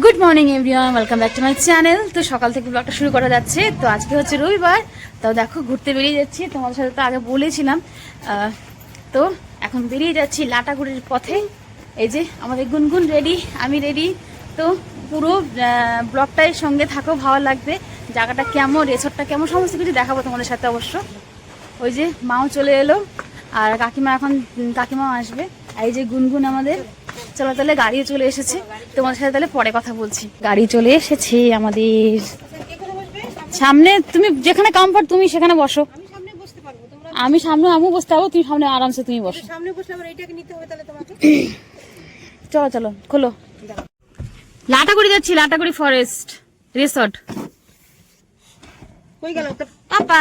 Good morning everyone, welcome back to my channel. তো সকাল থেকে ব্লগটা শুরু করা যাচ্ছে। তো আজকে হচ্ছে রবিবার, তাও দেখো ঘুরতে বেরিয়ে যাচ্ছি। তোমাদের সাথে তো আগে বলেছিলাম। তো এখন বেরিয়ে যাচ্ছি লাটাগুড়ির পথে। এই যে আমাদের গুনগুন রেডি, আমি রেডি। তো পুরো ব্লগটাই সঙ্গে থাকো, ভালো লাগবে। জায়গাটা কেমন, রেসর্টটা কেমন, সমস্ত কিছু দেখাবো তোমাদের সাথে অবশ্য। ওই যে মাও চলে এলো, আর কাকিমা এখন কাকিমাও আসবে। এই যে গুনগুন আমাদের। চলো তাহলে গাড়িও চলে এসেছে, তোমাদের সাথে তাহলে পরে কথা বলছি। গাড়ি চলে এসেছে আমাদের সামনে। তুমি যেখানে কমফর্ট তুমি সেখানে বসো। আমি সামনে আমিও বসতে পারবো, তুমি সামনে আরামসে তুমি বসো। চলো চলো খোলো। লাটাগুড়ি যাচ্ছি, লাটাগুড়ি ফরেস্ট রিসর্ট। পাপা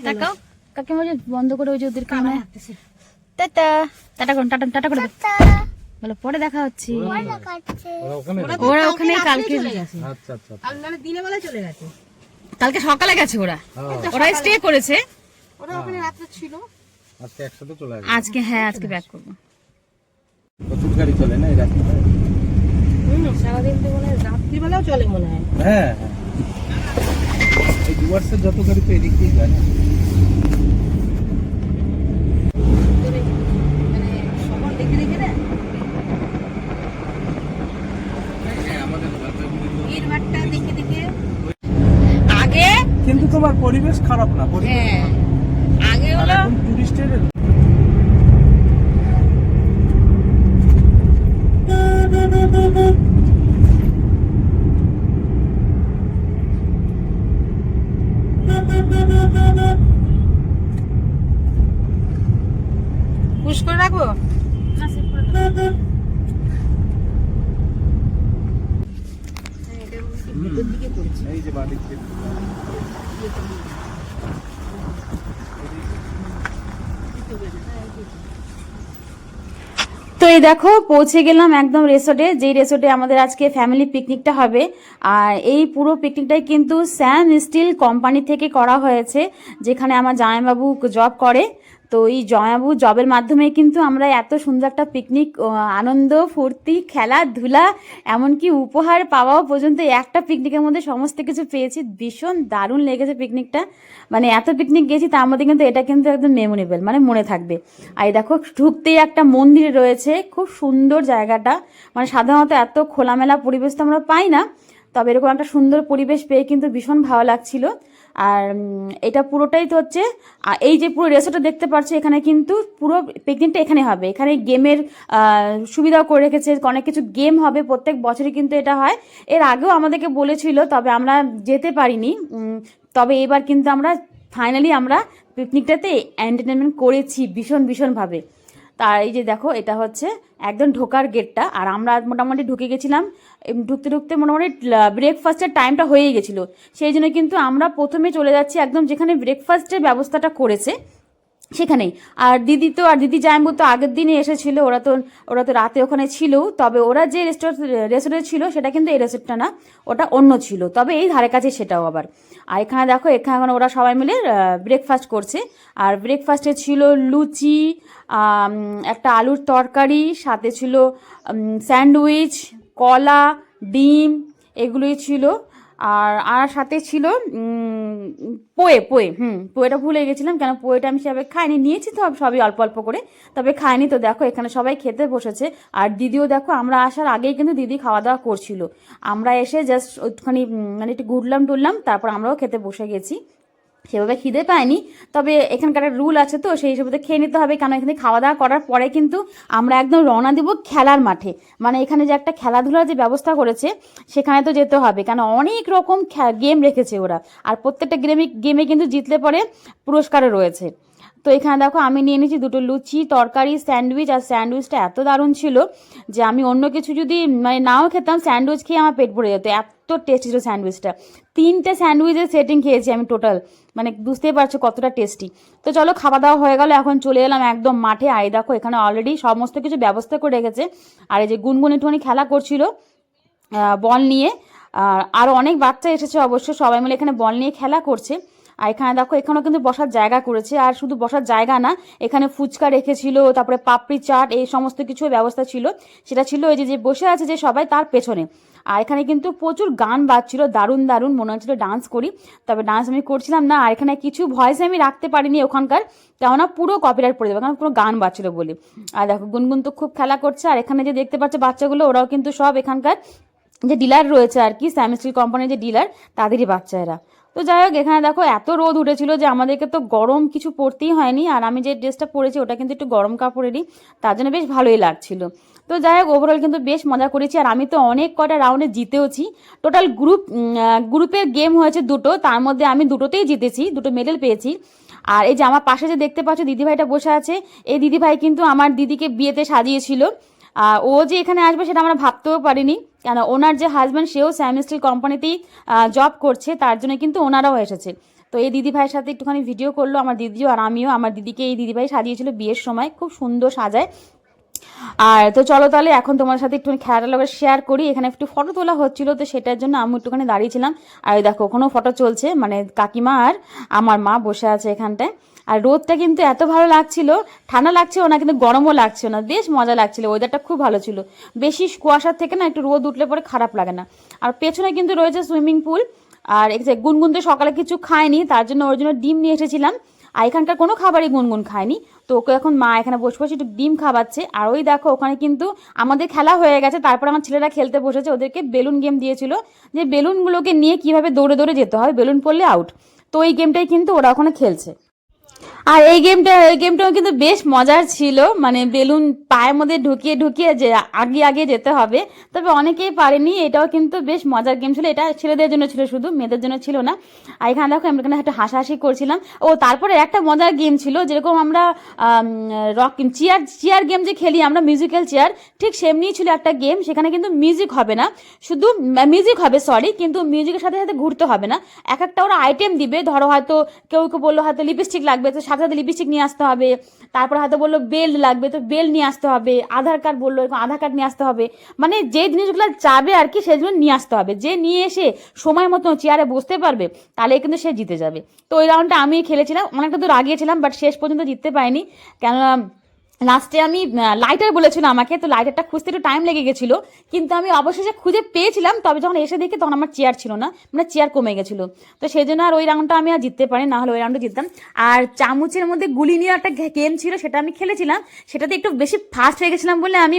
তাকাও, কাকিমা যে বন্ধ করে ওই যে ওদের কামড়ে। টাটা টাটা করুন, টাটা টাটা করে বলো, পরে দেখা হচ্ছে। ওরা ওখানে কালকে দিনের বেলা চলে গেছে, কালকে সকালে গেছে ওরা। ওরা স্টে করেছে, ওরা ওখানে রাতে ছিল। আজকে একসাথে চলে আসবে। আজকে হ্যাঁ, আজকে ব্যাক করব। প্রচুর গাড়ি চলে না এই রাস্তায়। সারাদিন তো মনে হয় রাত্রি বেলাও চলে মনে হয়। হ্যাঁ এই ডুয়ার্সের যত গাড়ি তো এদিক দিয়ে যায়। কিন্তু তোমার পরিবেশ খারাপ না, আগে হলো টুরিস্টের। পুশ করে রাখবো না, সেভ করে দাও। এই যে বাড়ি তো এই দেখো পৌঁছে গেলাম একদম রিসোর্টে, যেই রিসোর্টে আমাদের আজকে ফ্যামিলি পিকনিকটা হবে। আর এই পুরো পিকনিকটাই কিন্তু স্যাম স্টিল কোম্পানি থেকে করা হয়েছে, যেখানে আমার জামাইবাবু জব করে। তো এই জামাইবাবু জবের মাধ্যমে কিন্তু আমরা এত সুন্দর একটা পিকনিক, আনন্দ ফুর্তি খেলাধুলা এমনকি উপহার পাওয়াও পর্যন্ত একটা পিকনিকের মধ্যে সমস্ত কিছু পেয়েছি। ভীষণ দারুণ লেগেছে পিকনিকটা। মানে এত পিকনিক গেছি, তার মধ্যে কিন্তু এটা কিন্তু একদম মেমোরেবল, মানে মনে থাকবে। আর দেখো ঢুকতেই একটা মন্দির রয়েছে, খুব সুন্দর জায়গাটা। মানে সাধারণত এত খোলামেলা পরিবেশ তো আমরা পাই না, তবে এরকম একটা সুন্দর পরিবেশ পেয়ে কিন্তু ভীষণ ভালো লাগছিল। আর এটা পুরোটাই তো হচ্ছে এই যে পুরো রেসর্টটা দেখতে পাচ্ছ, এখানে কিন্তু পুরো পিকনিকটা এখানে হবে। এখানে গেমের সুবিধাও করে রেখেছে, অনেক কিছু গেম হবে প্রত্যেক বছরই কিন্তু এটা হয়। এর আগেও আমাদেরকে বলেছিল, তবে আমরা যেতে পারিনি। তবে এবার কিন্তু আমরা ফাইনালি আমরা পিকনিকটাতে এন্টারটেনমেন্ট করেছি ভীষণভাবে। তার এই যে দেখো এটা হচ্ছে একদম ঢোকার গেটটা, আর আমরা মোটামুটি ঢুকে গেছিলাম। ঢুকতে মোটামুটি ব্রেকফাস্টের টাইমটা হয়ে গেছিলো, সেই জন্য কিন্তু আমরা প্রথমে চলে যাচ্ছি একদম যেখানে ব্রেকফাস্টের ব্যবস্থাটা করেছে সেখানেই। আর দিদি জামাইবু তো আগের দিনই এসেছিলো, ওরা তো রাতে ওখানে ছিল। তবে ওরা যে রেস্টুরেন্টে ছিল সেটা কিন্তু এই রেস্টুরেন্টটা না, ওটা অন্য ছিল, তবে এই ধারে কাছে সেটাও আবার। আর এখানে দেখো, এখানে ওরা সবাই মিলে ব্রেকফাস্ট করছে। আর ব্রেকফাস্টে ছিল লুচি, একটা আলুর তরকারি, সাথে ছিল স্যান্ডউইচ, কলা, ডিম, এগুলোই ছিল। আর সাথে ছিল পোয়েটা ভুলে গেছিলাম, কেন পোয়েটা আমি সেভাবে খাইনি, নিয়েছি তো সবই অল্প অল্প করে, তবে খাইনি। তো দেখো এখানে সবাই খেতে বসেছে। আর দিদিও দেখো, আমরা আসার আগেই কিন্তু দিদি খাওয়া দাওয়া করছিল। আমরা এসে জাস্ট ওইখানে মানে একটু টুরলাম, তারপর আমরাও খেতে বসে গেছি। সেভাবে খিদে পায়নি, তবে এখানকার রুল আছে তো সেই হিসেবে খেয়ে নিতে হবে, কারণ এখানে খাওয়া দাওয়া করার পরে কিন্তু আমরা একদম রওনা দেব খেলার মাঠে। মানে এখানে যে একটা খেলাধুলার যে ব্যবস্থা করেছে সেখানে তো যেতে হবে, কারণ অনেক রকম গেম রেখেছে ওরা। আর প্রত্যেকটা গেমে কিন্তু জিতলে পরে পুরস্কারও রয়েছে। তো এখানে দেখো আমি নিয়ে নিয়েছি দুটো লুচি, তরকারি, স্যান্ডউইচ। আর স্যান্ডউইচটা এত দারুণ ছিল যে আমি অন্য কিছু যদি মানে নাও খেতাম, স্যান্ডউইচ খেয়ে আমার পেট ভরে যেত, এত টেস্টি ছিল স্যান্ডউইচটা। 3টে স্যান্ডউইচের সেটিং খেয়েছি আমি টোটাল, মানে বুঝতেই পারছো কতটা টেস্টি। তো চলো খাওয়া দাওয়া হয়ে গেল, এখন চলে এলাম একদম মাঠে। আর দেখো এখানে অলরেডি সমস্ত কিছু ব্যবস্থা করে রেখেছে। আর এই যে গুনগুন একটুখানি খেলা করছিল বল নিয়ে। আর আরও অনেক বাচ্চা এসেছে অবশ্য, সবাই মিলে এখানে বল নিয়ে খেলা করছে। আর এখানে দেখো এখানেও কিন্তু বসার জায়গা করেছে, আর শুধু বসার জায়গা না, এখানে ফুচকা রেখেছিল, তারপরে পাপড়ি চাট, এই সমস্ত কিছু ব্যবস্থা ছিল। সেটা ছিল ওই যে বসে আছে যে সবাই তার পেছনে। আর এখানে কিন্তু প্রচুর গান বাজছিল, দারুণ দারুণ, মনে হচ্ছিল ডান্স করি, তবে ডান্স আমি করছিলাম না। আর এখানে কিছু ভয়েস আমি রাখতে পারিনি ওখানকার, কেননা পুরো কপিরাইট পড়ে যাবে, কারণ পুরো গান বাজছিল বলে। আর দেখো গুনগুন তো খুব খেলা করছে। আর এখানে যে দেখতে পাচ্ছে বাচ্চাগুলো, ওরাও কিন্তু সব এখানকার যে ডিলার রয়েছে আর কি, স্যাম স্টিল কোম্পানির যে ডিলার, তাদেরই বাচ্চা এরা। তো যাই হোক, এখানে দেখো এত রোদ উঠেছিল যে আমাদেরকে তো গরম কিছু পরতেই হয়নি। আর আমি যে ড্রেসটা পরেছি ওটা কিন্তু একটু গরম কাপড়েরই, তার জন্য বেশ ভালোই লাগছিল। তো যাই হোক, ওভারঅল কিন্তু বেশ মজা করেছি। আর আমি তো অনেক কটা রাউন্ডে জিতেওছি। টোটাল গ্রুপের গেম হয়েছে দুটো, তার মধ্যে আমি দুটোতেই জিতেছি, দুটো মেডেল পেয়েছি। আর এই যে আমার পাশে যে দেখতে পাচ্ছ দিদিভাইটা বসে আছে, এই দিদিভাই কিন্তু আমার দিদিকে বিয়েতে সাজিয়েছিল। ও যে এখানে আসবে সেটা আমরা ভাবতেও পারিনি, কেন ওনার যে হাজব্যান্ড সেও স্যাম স্টিল কোম্পানিতেই জব করছে, তার জন্য কিন্তু ওনারাও এসেছে। তো এই দিদিভাইয়ের সাথে একটুখানি ভিডিও করলো আমার দিদিও, আর আমিও। আমার দিদিকে এই দিদিভাই সাজিয়েছিল বিয়ের সময়, খুব সুন্দর সাজায়। আর তো চলো তাহলে এখন তোমার সাথে একটুখানি খেলাটা শেয়ার করি। এখানে একটু ফটো তোলা হচ্ছিল, তো সেটার জন্য আমি একটুখানি দাঁড়িয়েছিলাম। আর দেখো ওখানেও ফটো চলছে, মানে কাকিমা আর আমার মা বসে আছে এখানটায়। আর রোদটা কিন্তু এত ভালো লাগছিল, ঠান্ডা লাগছেও না কিন্তু গরমও লাগছে না, বেশ মজা লাগছিল, ওয়েদারটা খুব ভালো ছিল। বেশি কুয়াশার থেকে না একটু রোদ উঠলে পরে খারাপ লাগে না। আর পেছনে কিন্তু রয়েছে সুইমিং পুল। আর গুনগুন তো সকালে কিছু খায়নি, তার জন্য ওর জন্য ডিম নিয়ে এসেছিলাম। আর এখানকার কোনো খাবারই গুনগুন খায়নি, তো ওকে এখন মা এখানে বসে বসে একটু ডিম খাওয়াচ্ছে। আর ওই দেখো ওখানে কিন্তু আমাদের খেলা হয়ে গেছে, তারপর আমার ছেলেরা খেলতে বসেছে। ওদেরকে বেলুন গেম দিয়েছিল, যে বেলুনগুলোকে নিয়ে কিভাবে দৌড়ে দৌড়ে যেতে হয়, বেলুন পড়লে আউট। তো এই গেমটাই কিন্তু ওরা ওখানে খেলছে। আর এই গেমটাও কিন্তু বেশ মজার ছিল, মানে বেলুন পায়ের মধ্যে ঢুকিয়ে ঢুকিয়ে যে আগে আগে যেতে হবে। তবে অনেকেই পারেনি, এটাও কিন্তু বেশ মজার গেম ছিল। এটা ছেলেদের জন্য ছিল শুধু, মেয়েদের জন্য ছিল না। আর এখানে দেখো আমরা এখানে একটা হাসাহাসি করছিলাম। ও তারপরে একটা মজার গেম ছিল, যেরকম আমরা রক চেয়ার গেম যে খেলি আমরা, মিউজিক্যাল চেয়ার, ঠিক সেমনিই ছিল একটা গেম। সেখানে কিন্তু মিউজিক হবে না, শুধু মিউজিক হবে, সরি, কিন্তু মিউজিকের সাথে সাথে ঘুরতে হবে না। এক একটা ওরা আইটেম দিবে, ধরো হয়তো কেউ কেউ বললো হয়তো লিপস্টিক লাগবে, তো সাথে সাথে লিপস্টিক নিয়ে আসতে হবে। তারপর হয়তো বললো বেল্ট লাগবে, তো বেল্ট নিয়ে আসতে হবে। আধার কার্ড বললো, এরকম আধার কার্ড নিয়ে আসতে হবে। মানে যে জিনিসগুলো চাবে আর কি, সেগুলো নিয়ে আসতে হবে। যে নিয়ে এসে সময় মতো চেয়ারে বসতে পারবে, তাহলে কিন্তু সে জিতে যাবে। তো ওই রাউন্ডটা আমি খেলেছিলাম, অনেকটা দূর আগিয়েছিলাম, বাট শেষ পর্যন্ত জিততে পারিনি, কেননা লাস্টে আমি লাইটার বলেছিল আমাকে, তো লাইটারটা খুঁজতে একটু টাইম লেগে গেছিলো, কিন্তু আমি অবশেষে খুঁজে পেয়েছিলাম। তবে যখন এসে দেখি তখন আমার চেয়ার ছিল না, মানে চেয়ার কমে গেছিলো। তো সেই জন্য আর ওই রাউন্ডটা আমি আর জিততে পারি, না হলে ওই রাউন্ডে জিততাম। আর চামচের মধ্যে গুলি নিয়ে একটা গেম ছিল, সেটা আমি খেলেছিলাম। সেটাতে একটু বেশি ফাস্ট হয়ে গেছিলাম বলে আমি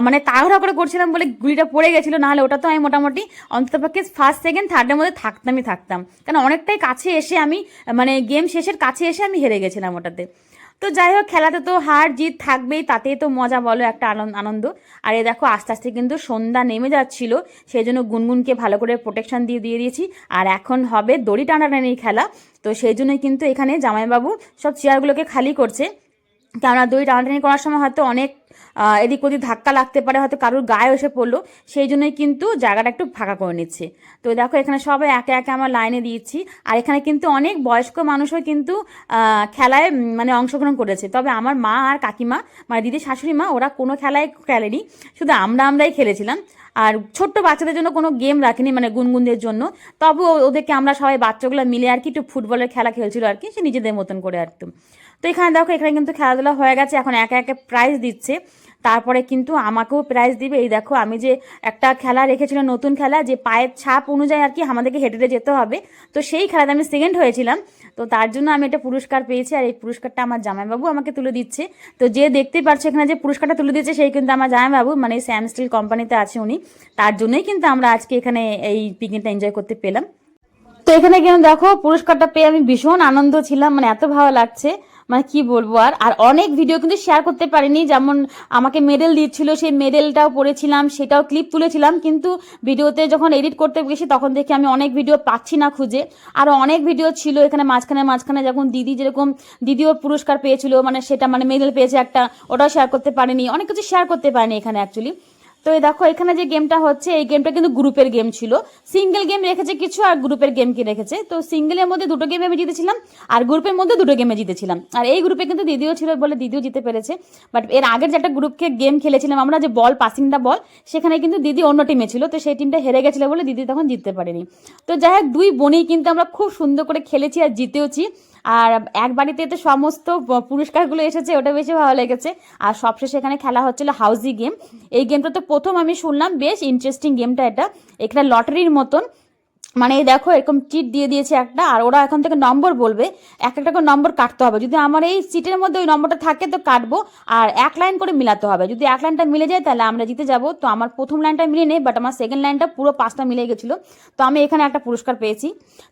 মানে তাড়াহুড়া করে করছিলাম বলে গুলিটা পড়ে গেছিলো, না হলে ওটা তো আমি মোটামুটি অন্ততপক্ষে ফার্স্ট সেকেন্ড থার্ডের মধ্যে থাকতাম, কারণ অনেকটাই কাছে এসে আমি, মানে গেম শেষের কাছে এসে আমি হেরে গেছিলাম ওটাতে। তো যাই হোক, খেলাতে তো হার জিত থাকবেই, তাতেই তো মজা বলো, একটা আনন্দ। আর এ দেখো আস্তে আস্তে কিন্তু সন্ধ্যা নেমে যাচ্ছিল, সেই জন্য গুনগুনকে ভালো করে প্রোটেকশন দিয়ে দিয়েছি। আর এখন হবে দড়ি টানাটানির খেলা। তো সেই জন্যই কিন্তু এখানে জামাইবাবু সব চেয়ারগুলোকে খালি করছে, কেননা দড়ি টানাটানি করার সময় হয়তো অনেক এদিক ওদিক ধাক্কা লাগতে পারে, হয়তো কারোর গায়ে এসে পড়লো, সেই জন্যই কিন্তু জায়গাটা একটু ফাঁকা করে নিচ্ছে। তো দেখো এখানে সবাই একে একে আমার লাইনে দিয়েছি। আর এখানে কিন্তু অনেক বয়স্ক মানুষও কিন্তু খেলায় মানে অংশগ্রহণ করেছে। তবে আমার মা আর কাকিমা, মানে দিদির শাশুড়ি মা, ওরা কোনো খেলায় খেলেনি, শুধু আমরাই খেলেছিলাম। আর ছোট্ট বাচ্চাদের জন্য কোনো গেম রাখিনি, মানে গুনগুনদের জন্য। তবে ওদেরকে আমরা সবাই বাচ্চাগুলো মিলে আর কি একটু ফুটবলের খেলা খেলছিল আর কি, সে নিজেদের মতন করে আর কি। তো এখানে দেখো এখানে কিন্তু খেলাধুলা হয়ে গেছে, এখন একে একে প্রাইজ দিচ্ছে। তারপরে কিন্তু আমাকেও প্রাইজ দিবে। এই দেখো আমি যে একটা খেলা রেখেছিলাম, নতুন খেলা, যে পায়ের ছাপ অনুযায়ী আর কি আমাদেরকে হেঁটে হেঁটে যেতে হবে, তো সেই খেলাতে আমি সেকেন্ড হয়েছিলাম। তো তার জন্য আমি একটা পুরস্কার পেয়েছি, আর এই পুরস্কারটা আমার জামাইবাবু আমাকে তুলে দিচ্ছে। তো যে দেখতেই পাচ্ছ এখানে যে পুরস্কারটা তুলে দিচ্ছে, সেই কিন্তু আমার জামাইবাবু, মানে স্যাম স্টিল কোম্পানিতে আছে উনি, তার জন্যই কিন্তু আমরা আজকে এখানে এই পিকনিকটা এনজয় করতে পেলাম। তো এখানে কিন্তু দেখো পুরস্কারটা পেয়ে আমি ভীষণ আনন্দ ছিলাম, মানে এত ভালো লাগছে, মানে কি বলবো। আর অনেক ভিডিও কিন্তু শেয়ার করতে পারিনি, যেমন আমাকে মেডেল দিচ্ছিল, সেই মেডেলটাও পড়েছিলাম, সেটাও ক্লিপ তুলেছিলাম, কিন্তু ভিডিওতে যখন এডিট করতে গেছি তখন দেখি আমি অনেক ভিডিও পাচ্ছি না খুঁজে। আরও অনেক ভিডিও ছিল এখানে মাঝখানে যখন দিদিও পুরস্কার পেয়েছিল, মানে সেটা মানে মেডেল পেয়েছে একটা, ওটাও শেয়ার করতে পারিনি, অনেক কিছু শেয়ার করতে পারিনি এখানে অ্যাকচুয়ালি। তো এই দেখো এখানে যে গেমটা হচ্ছে এই গেমটা কিন্তু গ্রুপের গেম ছিল, সিঙ্গেল গেম রেখেছে কিছু আর গ্রুপের গেম কি রেখেছে। তো সিঙ্গেলের মধ্যে 2টো গেমে আমি জিতেছিলাম আর গ্রুপের মধ্যে 2টো গেমে জিতেছিলাম। আর এই গ্রুপে কিন্তু দিদিও ছিল বলে দিদিও জিতে পেরেছে। বাট এর আগের যে একটা গ্রুপকে গেম খেলেছিলাম আমরা, যে বল পাসিং দা বল, সেখানে কিন্তু দিদি অন্য টিমে ছিল, তো সেই টিমটা হেরে গেছিল বলে দিদি তখন জিততে পারেনি। তো যাই হোক 2 বোনেই কিন্তু আমরা খুব সুন্দর করে খেলেছি আর জিতেওছি। আর এক বাড়িতে তো সমস্ত পুরস্কারগুলো এসেছে, ওটা বেশি ভালো লেগেছে। আর সবশেষে এখানে খেলা হচ্ছিল হাউজি গেম। এই গেমটা তো প্রথম আমি শুনলাম, বেশ ইন্টারেস্টিং গেমটা এটা। এখানে লটারির মতন, মানে দেখো এরকম চিট দিয়ে দিয়েছে একটা, আর ওরা এখন থেকে নম্বর বলবে, এক একটা করে নম্বর কাটতে হবে। যদি আমার এই চিটের মধ্যে ওই নম্বরটা থাকে তো কাটবো, আর 1 লাইন করে মিলাতে হবে। যদি 1 লাইনটা মিলে যায় তাহলে আমরা জিতে যাব। তো আমার প্রথম লাইনটা মিলে নেই, বাট আমার সেকেন্ড লাইনটা পুরো 5টা মিলে গেছিলো। তো আমি এখানে একটা পুরস্কার পেয়েছি।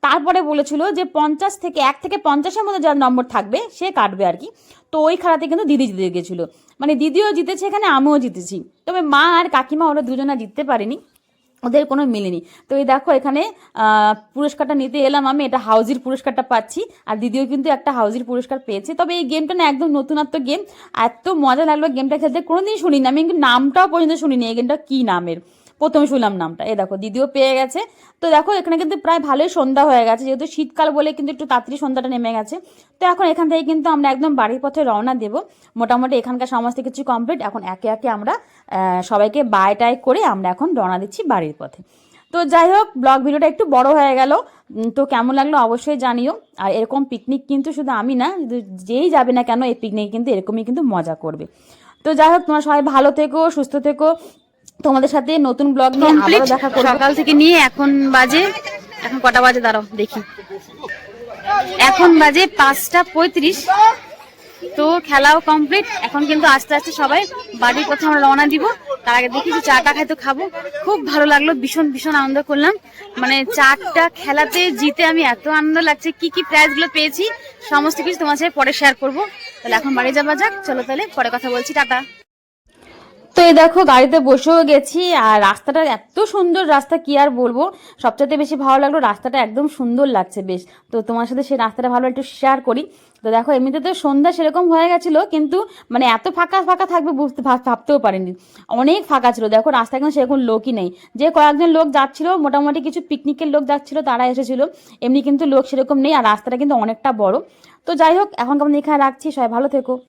তারপরে বলেছিল যে 1 থেকে 50-এর মধ্যে যার নম্বর থাকবে সে কাটবে আর কি। তো ওই খেলাতে কিন্তু দিদি জিতে গেছিলো, মানে দিদিও জিতেছে এখানে, আমিও জিতেছি। তবে মা আর কাকিমা ওরা দুজনা জিততে পারেনি, ওদের কোনো মিলেনি। তো এই দেখো এখানে পুরস্কারটা নিতে এলাম আমি, এটা হাউজির পুরস্কারটা পাচ্ছি, আর দিদিও কিন্তু একটা হাউজির পুরস্কার পেয়েছে। তবে এই গেমটা না একদম নতুনত্ব গেম, এত মজা লাগলো গেমটা খেলতে, কোনোদিন শুনিনি আমি, কিন্তু নামটাও পর্যন্ত শুনিনি এই গেমটা কী নামের, প্রথমে শুনলাম নামটা। এই দেখো দিদিও পেয়ে গেছে। তো দেখো এখানে কিন্তু প্রায় ভালোই সন্ধ্যা হয়ে গেছে, যেহেতু শীতকাল বলে কিন্তু একটু তাড়াতাড়ি সন্ধ্যাটা নেমে গেছে। তো এখন এখান থেকে কিন্তু আমরা একদম বাড়ির পথে রওনা দেবো। মোটামুটি এখানকার সমস্ত কিছু কমপ্লিট, এখন একে একে আমরা সবাইকে বাই টাই করে আমরা এখন রওনা দিচ্ছি বাড়ির পথে। তো যাই হোক ব্লগ ভিডিওটা একটু বড় হয়ে গেল, তো কেমন লাগলো অবশ্যই জানিও। আর এরকম পিকনিক কিন্তু শুধু আমি না, যেই যাবে না কেন এই পিকনিক কিন্তু এরকমই কিন্তু মজা করবে। তো যাই হোক তোমরা সবাই ভালো থেকো, সুস্থ থেকো, তোমাদের সাথে নতুন ব্লগ নিয়ে আবারও দেখা করব। সকাল থেকে নিয়ে এখন বাজে, এখন কটা বাজে দাঁড়াও দেখি, এখন বাজে 5টা 35। তো খেলাও কমপ্লিট, এখন কিন্তু আস্তে আস্তে সবাই বাড়ির পথে আমরা রওনা দিব। তার আগে দেখি চাটা খাই তো খাবো। খুব ভালো লাগলো, ভীষণ ভীষণ আনন্দ করলাম, মানে 4টা খেলাতে জিতে আমি এত আনন্দ লাগছে। কি কি প্রাইজ গুলো পেয়েছি সমস্ত কিছু তোমার সাথে পরে শেয়ার করবো। তাহলে এখন বাড়ি যাওয়া যাক, চলো তাহলে পরে কথা বলছি, টাটা। তো এই দেখো গাড়িতে বসেও গেছি, আর রাস্তাটা এত সুন্দর রাস্তা কি আর বলবো। সবচেয়ে বেশি ভালো লাগলো রাস্তাটা, একদম সুন্দর লাগছে বেশ। তো তোমার সাথে সেই রাস্তাটা ভালো একটু শেয়ার করি। তো দেখো এমনিতে তো সন্ধ্যা সেরকম হয়ে গেছিলো, কিন্তু মানে এত ফাঁকা ফাঁকা থাকবে ভাবতেও পারিনি, অনেক ফাঁকা ছিল। দেখো রাস্তায় কিন্তু সেরকম লোকই নেই, যে কয়েকজন লোক যাচ্ছিল মোটামুটি কিছু পিকনিকের লোক যাচ্ছিল তারা এসেছিল, এমনি কিন্তু লোক সেরকম নেই। আর রাস্তাটা কিন্তু অনেকটা বড়। তো যাই হোক এখন কেমন এখানে রাখছি, সবাই ভালো থেকো।